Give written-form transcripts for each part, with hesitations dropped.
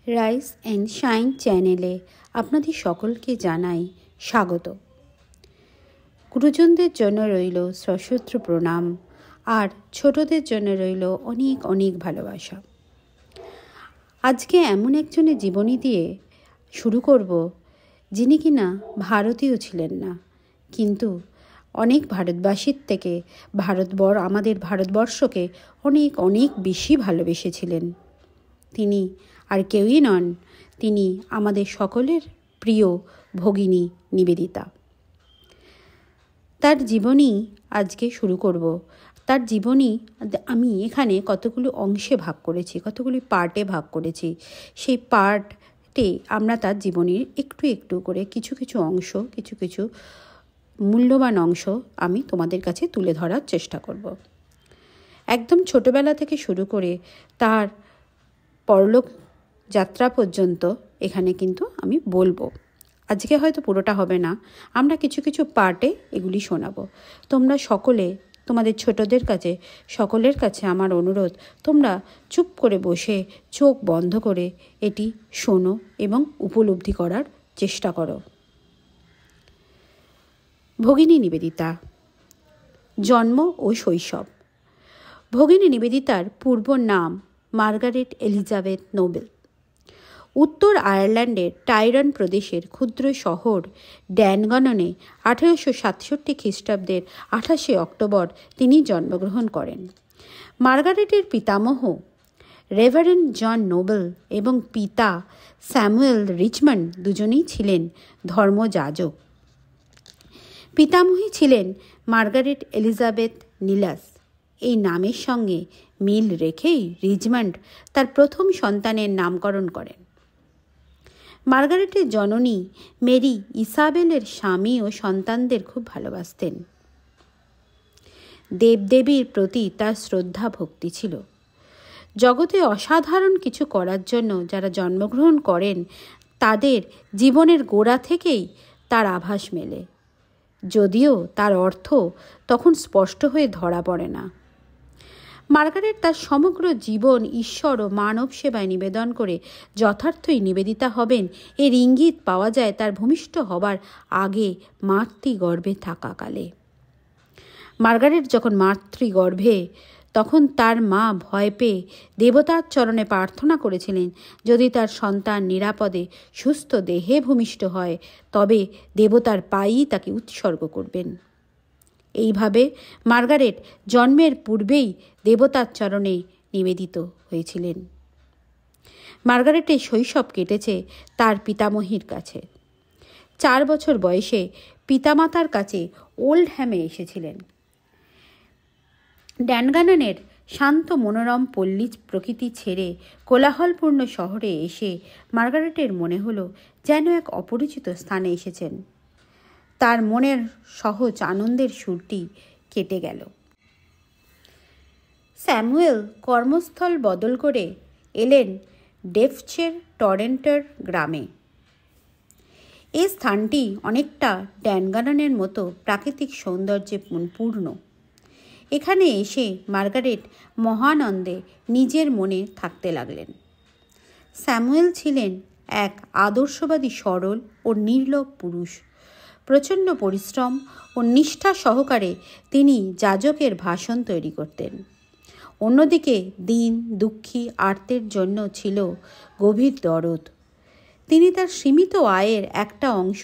Rice and shine চ্যানেলে আপনাদের সকলকে জানাই স্বাগত। গুরুজনদের জন্য রইল সশ্রদ্ধ প্রণাম, আর ছোটদের জন্য রইল অনেক অনেক ভালোবাসা। আজকে এমন একজনের জীবনী দিয়ে শুরু করব, যিনি কিনা ভারতীয় ছিলেন না, কিন্তু অনেক ভারতবাসীর থেকে আমাদের ভারতবর্ষকে অনেক অনেক বেশি ভালোবেসেছিলেন। তিনি আর কেউই নন, তিনি আমাদের সকলের প্রিয় ভগিনী নিবেদিতা। তার জীবনী আজকে শুরু করব। তার জীবনী আমি এখানে কতগুলো অংশে ভাগ করেছি, কতগুলি পার্টে ভাগ করেছি। সেই পার্টে আমরা তার জীবনীর একটু একটু করে কিছু কিছু অংশ, কিছু কিছু মূল্যবান অংশ আমি তোমাদের কাছে তুলে ধরার চেষ্টা করব। একদম ছোটবেলা থেকে শুরু করে তার পরলোক যাত্রা পর্যন্ত এখানে কিন্তু আমি বলবো। আজকে হয়তো পুরোটা হবে না, আমরা কিছু কিছু পার্টে এগুলি শোনাবো। তোমরা সকলে, তোমাদের ছোটদের কাছে, সকলের কাছে আমার অনুরোধ, তোমরা চুপ করে বসে চোখ বন্ধ করে এটি শোনো এবং উপলব্ধি করার চেষ্টা করো। ভগিনী নিবেদিতা, জন্ম ও শৈশব। ভগিনী নিবেদিতার পূর্ব নাম মার্গারেট এলিজাবেথ নোবেল। উত্তর আয়ারল্যান্ডের টাইরন প্রদেশের ক্ষুদ্র শহর ড্যানগননে 1867 খ্রিস্টাব্দের 28 অক্টোবর তিনি জন্মগ্রহণ করেন। মার্গারেটের পিতামহ রেভারেন্ড জন নোবেল এবং পিতা স্যামুয়েল রিচমন্ড দুজনেই ছিলেন ধর্মযাজক। পিতামহী ছিলেন মার্গারেট এলিজাবেথ নিলাস। এই নামের সঙ্গে মিল রেখেই রিচমন্ড তার প্রথম সন্তানের নামকরণ করেন। মার্গারেটের জননী মেরি ইসাবেলের স্বামী ও সন্তানদের খুব ভালোবাসতেন। দেবদেবীর প্রতি তার শ্রদ্ধা ভক্তি ছিল। জগতে অসাধারণ কিছু করার জন্য যারা জন্মগ্রহণ করেন, তাদের জীবনের গোড়া থেকেই তার আভাস মেলে, যদিও তার অর্থ তখন স্পষ্ট হয়ে ধরা পড়ে না। মার্গারেট তার সমগ্র জীবন ঈশ্বর ও মানব সেবায় নিবেদন করে যথার্থই নিবেদিতা হবেন এর ইঙ্গিত পাওয়া যায় তার ভূমিষ্ঠ হবার আগে মাতৃগর্ভে থাকাকালে। মার্গারেট যখন মাতৃগর্ভে, তখন তার মা ভয় পেয়ে দেবতার চরণে প্রার্থনা করেছিলেন, যদি তার সন্তান নিরাপদে সুস্থ দেহে ভূমিষ্ঠ হয় তবে দেবতার পায়েই তাকে উৎসর্গ করবেন। এইভাবে মার্গারেট জন্মের পূর্বেই দেবতার চরণে নিবেদিত হয়েছিলেন। মার্গারেটের শৈশব কেটেছে তার পিতামহীর কাছে। 4 বছর বয়সে পিতামাতার কাছে ওল্ডহ্যামে এসেছিলেন। ড্যানগাননের শান্ত মনোরম পল্লী প্রকৃতি ছেড়ে কোলাহলপূর্ণ শহরে এসে মার্গারেটের মনে হলো যেন এক অপরিচিত স্থানে এসেছেন। তার মনের সহজ আনন্দের সুরটি কেটে গেল। স্যামুয়েল কর্মস্থল বদল করে এলেন ডেফচের টরেন্টার গ্রামে। এই স্থানটি অনেকটা ড্যানগাননের মতো প্রাকৃতিক সৌন্দর্যে পূর্ণ। এখানে এসে মার্গারেট মহানন্দে নিজের মনে থাকতে লাগলেন। স্যামুয়েল ছিলেন এক আদর্শবাদী, সরল ও নির্লোভ পুরুষ। প্রচণ্ড পরিশ্রম ও নিষ্ঠা সহকারে তিনি যাজকের ভাষণ তৈরি করতেন। অন্যদিকে দীন দুঃখী আর্তের জন্য ছিল গভীর দরদ। তিনি তার সীমিত আয়ের একটা অংশ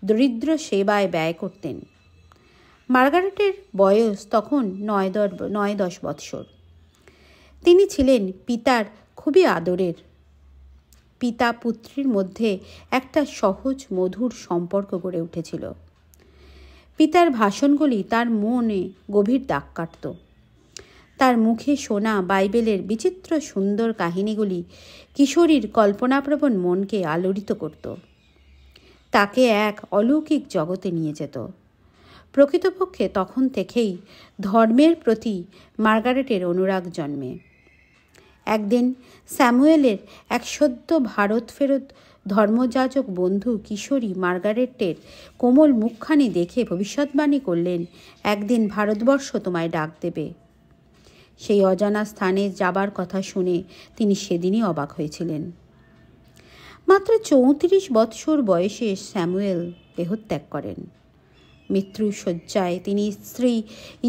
দরিদ্র সেবায় ব্যয় করতেন। মার্গারেটের বয়স তখন 9-10 বৎসর। তিনি ছিলেন পিতার খুবই আদরের। পিতা পুত্রীর মধ্যে একটা সহজ মধুর সম্পর্ক গড়ে উঠেছিল। পিতার ভাষণগুলি তার মনে গভীর দাগ কাটত। তার মুখে শোনা বাইবেলের বিচিত্র সুন্দর কাহিনীগুলি কিশোরীর কল্পনাপ্রবণ মনকে আলোড়িত করত, তাকে এক অলৌকিক জগতে নিয়ে যেত। প্রকৃতপক্ষে তখন থেকেই ধর্মের প্রতি মার্গারেটের অনুরাগ জন্মে। একদিন স্যামুয়েলের এক সদ্য ভারত ফেরত ধর্মযাজক বন্ধু কিশোরী মার্গারেটের কোমল মুখখানি দেখে ভবিষ্যৎবাণী করলেন, একদিন ভারতবর্ষ তোমায় ডাক দেবে। সেই অজানা স্থানে যাবার কথা শুনে তিনি সেদিনই অবাক হয়েছিলেন। মাত্র 34 বৎসর বয়সে স্যামুয়েল দেহত্যাগ করেন। মৃত্যুর শয্যায় তিনি স্ত্রী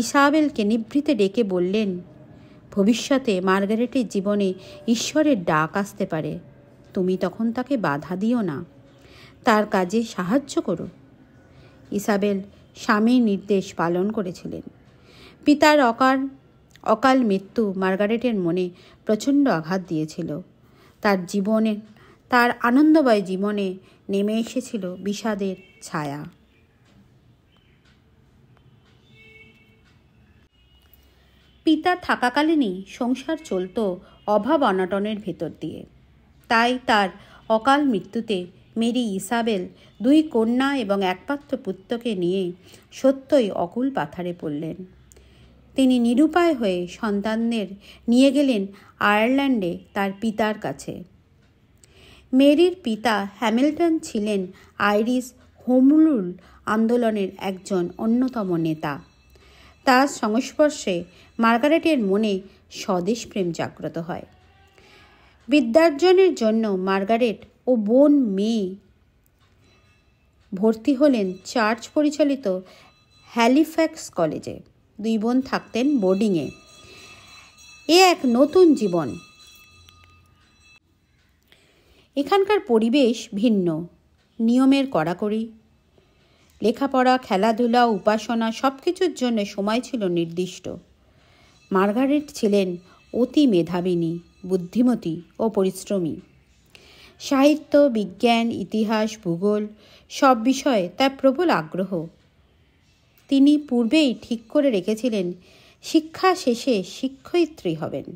ইসাবেলকে নিভৃতে ডেকে বললেন, ভবিষ্যতে মার্গারেটের জীবনে ঈশ্বরের ডাক আসতে পারে, তুমি তখন তাকে বাধা দিও না, তার কাজে সাহায্য করো। ইসাবেল স্বামীর নির্দেশ পালন করেছিলেন। পিতার অকাল মৃত্যু মার্গারেটের মনে প্রচণ্ড আঘাত দিয়েছিল। তার আনন্দময় জীবনে নেমে এসেছিল বিষাদের ছায়া। পিতা থাকাকালীনই সংসার চলত অভাব অনটনের ভেতর দিয়ে। তাই তার অকাল মৃত্যুতে মেরি ইসাবেল 2 কন্যা এবং একমাত্র পুত্রকে নিয়ে সত্যই অকুল পাথারে পড়লেন। তিনি নিরুপায় হয়ে সন্তানদের নিয়ে গেলেন আয়ারল্যান্ডে তার পিতার কাছে। মেরির পিতা হ্যামিল্টন ছিলেন আইরিশ হোম রুল আন্দোলনের একজন অন্যতম নেতা। তার সংস্পর্শে মার্গারেটের মনে স্বদেশপ্রেম জাগ্রত হয়। বিদ্যার্জনের জন্য মার্গারেট ও বোন মেয়ে ভর্তি হলেন চার্চ পরিচালিত হ্যালিফ্যাক্স কলেজে। 2 বোন থাকতেন বোর্ডিংয়ে। এ এক নতুন জীবন। এখানকার পরিবেশ ভিন্ন, নিয়মের কড়াকড়ি। লেখাপড়া, খেলাধুলা, উপাসনা সব কিছুর জন্য সময় ছিল নির্দিষ্ট। মার্গারেট ছিলেন অতি মেধাবিনী, বুদ্ধিমতী ও পরিশ্রমী। সাহিত্য, বিজ্ঞান, ইতিহাস, ভূগোল সব বিষয়ে তার প্রবল আগ্রহ। তিনি পূর্বেই ঠিক করে রেখেছিলেন শিক্ষা শেষে শিক্ষয়িত্রী হবেন।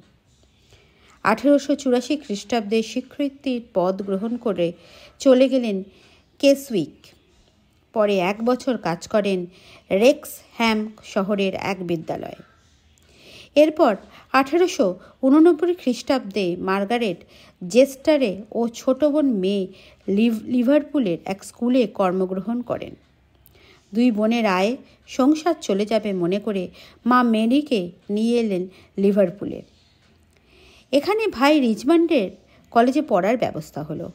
1884 খ্রিস্টাব্দে শিক্ষয়িত্রীর পদ গ্রহণ করে চলে গেলেন কেসউইক। পরে 1 বছর কাজ করেন রেক্সহ্যাম শহরের এক বিদ্যালয়ে। এরপর 1889 খ্রিস্টাব্দে মার্গারেট জেস্টারে ও ছোট বোন মেয়ে লিভারপুলের এক স্কুলে কর্মগ্রহণ করেন। 2 বোনের আয়ে সংসার চলে যাবে মনে করে মা মেরিকে নিয়ে এলেন লিভারপুলে। এখানে ভাই রিচমন্ডের কলেজে পড়ার ব্যবস্থা হলো।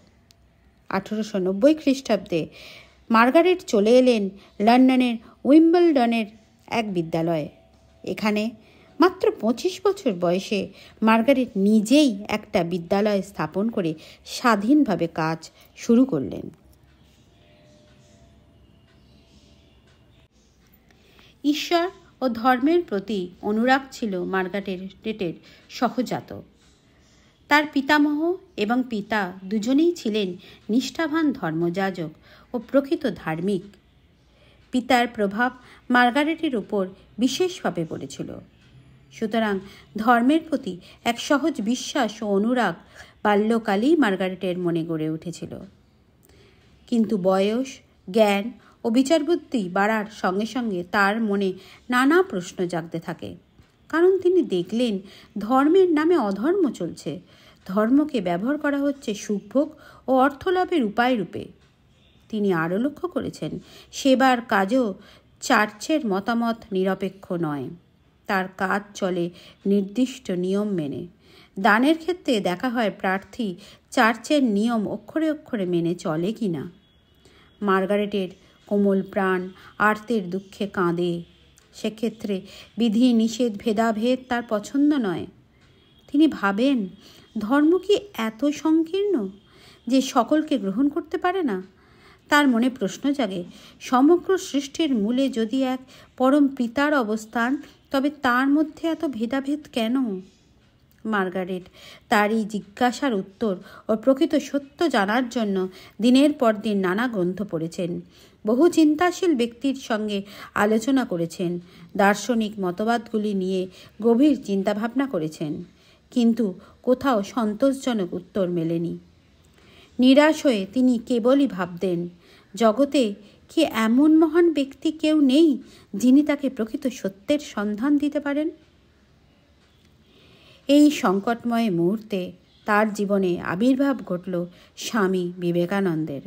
1890 খ্রিস্টাব্দে মার্গারেট চলে এলেন লন্ডনের উইম্বলডনের এক বিদ্যালয়ে। এখানে মাত্র 25 বছর বয়সে মার্গারেট নিজেই একটা বিদ্যালয় স্থাপন করে স্বাধীনভাবে কাজ শুরু করলেন। ঈশ্বর ও ধর্মের প্রতি অনুরাগ ছিল মার্গারেটের সহজাত। তার পিতামহ এবং পিতা দুজনেই ছিলেন নিষ্ঠাবান ধর্মযাজক ও প্রকৃত ধার্মিক। পিতার প্রভাব মার্গারেটের উপর বিশেষভাবে পড়েছিল। সুতরাং ধর্মের প্রতি এক সহজ বিশ্বাস ও অনুরাগ বাল্যকালেই মার্গারেটের মনে গড়ে উঠেছিল। কিন্তু বয়স, জ্ঞান ও বিচারবুদ্ধি বাড়ার সঙ্গে সঙ্গে তার মনে নানা প্রশ্ন জাগতে থাকে। কারণ তিনি দেখলেন ধর্মের নামে অধর্ম চলছে, ধর্মকে ব্যবহার করা হচ্ছে সুখভোগ ও অর্থলাভের উপায় রূপে। তিনি আরও লক্ষ্য করেছেন সেবার কাজও চার্চের মতামত নিরপেক্ষ নয়, তার কাজ চলে নির্দিষ্ট নিয়ম মেনে। দানের ক্ষেত্রে দেখা হয় প্রার্থী চার্চের নিয়ম অক্ষরে অক্ষরে মেনে চলে কি না। মার্গারেটের কোমল প্রাণ আর্তের দুঃখে কাঁদে। সেক্ষেত্রে বিধি নিষেধ ভেদাভেদ তার পছন্দ নয়। তিনি ভাবেন, ধর্ম কি এত সংকীর্ণ যে সকলকে গ্রহণ করতে পারে না? তার মনে প্রশ্ন জাগে, সমগ্র সৃষ্টির মূলে যদি এক পরম পিতার অবস্থান, তবে তার মধ্যে এত ভেদাভেদ কেন? মার্গারেট তার এই জিজ্ঞাসার উত্তর ও প্রকৃত সত্য জানার জন্য দিনের পর দিন নানা গ্রন্থ পড়েছেন, বহু চিন্তাশীল ব্যক্তির সঙ্গে আলোচনা করেছেন, দার্শনিক মতবাদগুলি নিয়ে গভীর চিন্তাভাবনা করেছেন, কিন্তু কোথাও সন্তোষজনক উত্তর মেলেনি। নিরাশ হয়ে তিনি কেবলই ভাবতেন, জগতে কি এমন মহান ব্যক্তি কেউ নেই যিনি তাকে প্রকৃত সত্যের সন্ধান দিতে পারেন? এই সংকটময় মুহূর্তে তার জীবনে আবির্ভাব ঘটল স্বামী বিবেকানন্দের।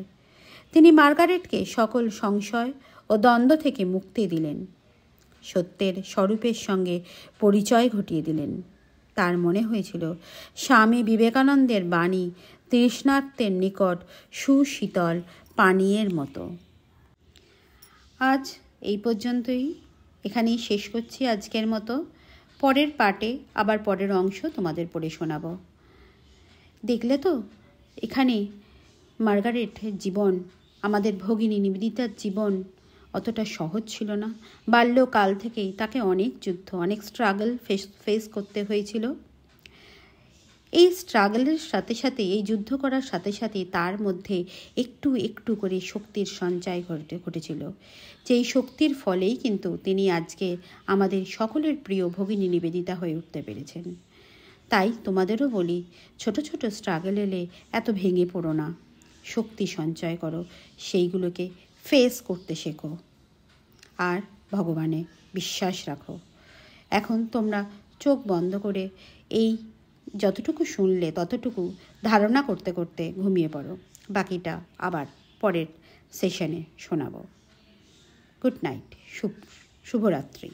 তিনি মার্গারেটকে সকল সংশয় ও দ্বন্দ্ব থেকে মুক্তি দিলেন, সত্যের স্বরূপের সঙ্গে পরিচয় ঘটিয়ে দিলেন। তার মনে হয়েছিল স্বামী বিবেকানন্দের বাণী তৃষ্ণার্তের নিকট সুশীতল পানীয়ের মতো। আজ এই পর্যন্তই, এখানেই শেষ করছি আজকের মতো। পরের পার্টে আবার পরের অংশ তোমাদের পড়ে শোনাব। দেখলে তো এখানে মার্গারেটের জীবন, আমাদের ভগিনী নিবেদিতার জীবন অতটা সহজ ছিল না। বাল্যকাল থেকেই তাকে অনেক যুদ্ধ, অনেক স্ট্রাগল ফেস করতে হয়েছিল। এই স্ট্রাগলের সাথে সাথে, এই যুদ্ধ করার সাথে সাথে তার মধ্যে একটু একটু করে শক্তির সঞ্চয় ঘটেছিল, যেই শক্তির ফলেই কিন্তু তিনি আজকে আমাদের সকলের প্রিয় ভগিনী নিবেদিতা হয়ে উঠতে পেরেছেন। তাই তোমাদেরও বলি, ছোট ছোট স্ট্রাগল এলে এত ভেঙে পড়ো না, শক্তি সঞ্চয় করো, সেইগুলোকে ফেস করতে শেখো, আর ভগবানে বিশ্বাস রাখো। এখন তোমরা চোখ বন্ধ করে এই যতটুকু শুনলে ততটুকু ধারণা করতে করতে ঘুমিয়ে পড়ো। বাকিটা আবার পরের সেশনে শোনাবো। গুড নাইট, শুভরাত্রি।